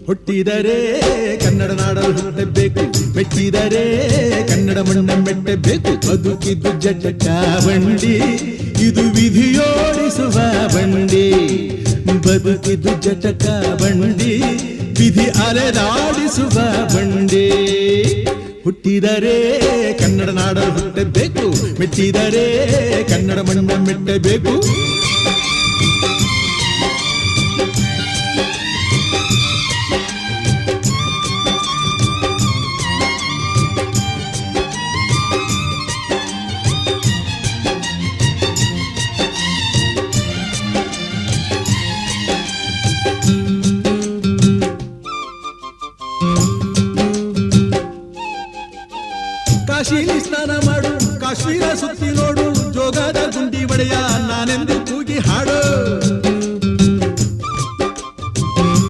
ಹುಟ್ಟಿದರೆ ಕನ್ನಡ ನಾಡಲು ಹುಟ್ಟಬೇಕು, ಮೆಟ್ಟಿದರೆ ಕನ್ನಡ ಮಣ್ಣ ಮೆಟ್ಟಬೇಕು. ಬದುಕಿದ್ದು ಜಟಕ ಬಂಡಿ, ಇದು ವಿಧಿಯೋಡಿಸುವ ಬಂಡಿ. ಬದುಕಿದ್ದು ಜಟಕ ಬಂಡಿ, ವಿಧಿ ಅಲೆದಾಡಿಸುವ ಬಂಡಿ. ಹುಟ್ಟಿದರೆ ಕನ್ನಡ ನಾಡಲು ಹುಟ್ಟಬೇಕು, ಮೆಟ್ಟಿದರೆ ಕನ್ನಡ ಮಣ್ಣ ಮೆಟ್ಟಬೇಕು. ಕಾಶಿಲಿ